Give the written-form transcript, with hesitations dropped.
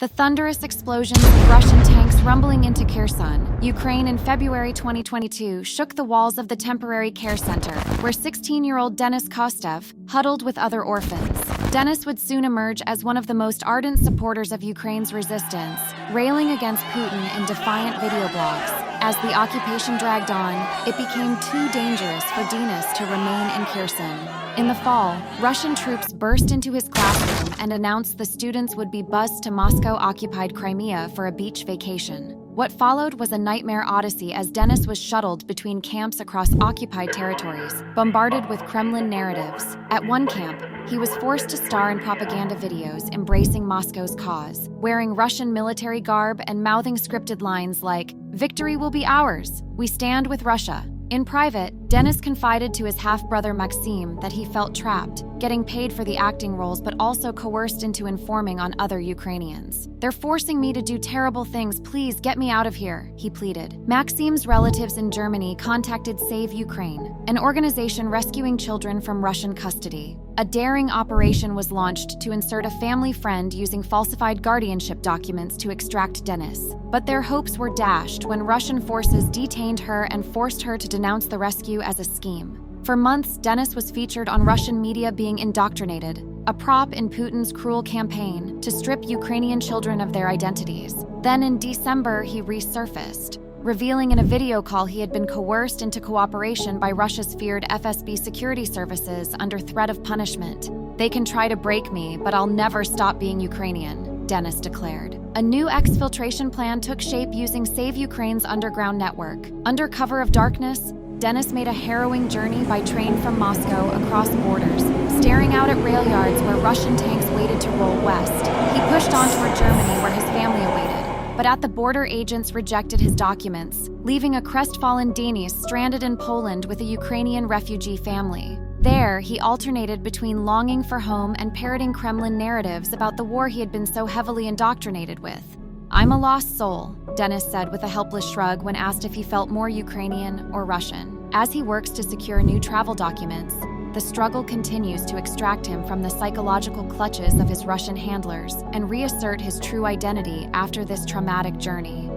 The thunderous explosions of Russian tanks rumbling into Kherson, Ukraine in February 2022 shook the walls of the temporary care center, where 16-year-old Denis Kostev huddled with other orphans. Denis would soon emerge as one of the most ardent supporters of Ukraine's resistance, railing against Putin in defiant video blogs. As the occupation dragged on, it became too dangerous for Denis to remain in Kherson. In the fall, Russian troops burst into his classroom and announced the students would be bussed to Moscow-occupied Crimea for a beach vacation. What followed was a nightmare odyssey as Denis was shuttled between camps across occupied territories, bombarded with Kremlin narratives. At one camp, he was forced to star in propaganda videos embracing Moscow's cause, wearing Russian military garb and mouthing scripted lines like, "Victory will be ours. We stand with Russia." In private, Denis confided to his half-brother Maxim that he felt trapped, getting paid for the acting roles but also coerced into informing on other Ukrainians. "They're forcing me to do terrible things, please get me out of here," he pleaded. Maxim's relatives in Germany contacted Save Ukraine, an organization rescuing children from Russian custody. A daring operation was launched to insert a family friend using falsified guardianship documents to extract Denis. But their hopes were dashed when Russian forces detained her and forced her to denounce the rescue as a scheme. For months, Denis was featured on Russian media being indoctrinated, a prop in Putin's cruel campaign to strip Ukrainian children of their identities. Then in December, he resurfaced, revealing in a video call he had been coerced into cooperation by Russia's feared FSB security services under threat of punishment. "They can try to break me, but I'll never stop being Ukrainian," Denis declared. A new exfiltration plan took shape using Save Ukraine's underground network. Under cover of darkness, Denis made a harrowing journey by train from Moscow across borders, staring out at rail yards where Russian tanks waited to roll west. He pushed on toward Germany where his family awaited. But at the border, agents rejected his documents, leaving a crestfallen Denis stranded in Poland with a Ukrainian refugee family. There, he alternated between longing for home and parroting Kremlin narratives about the war he had been so heavily indoctrinated with. "I'm a lost soul," Denis said with a helpless shrug when asked if he felt more Ukrainian or Russian. As he works to secure new travel documents, the struggle continues to extract him from the psychological clutches of his Russian handlers and reassert his true identity after this traumatic journey.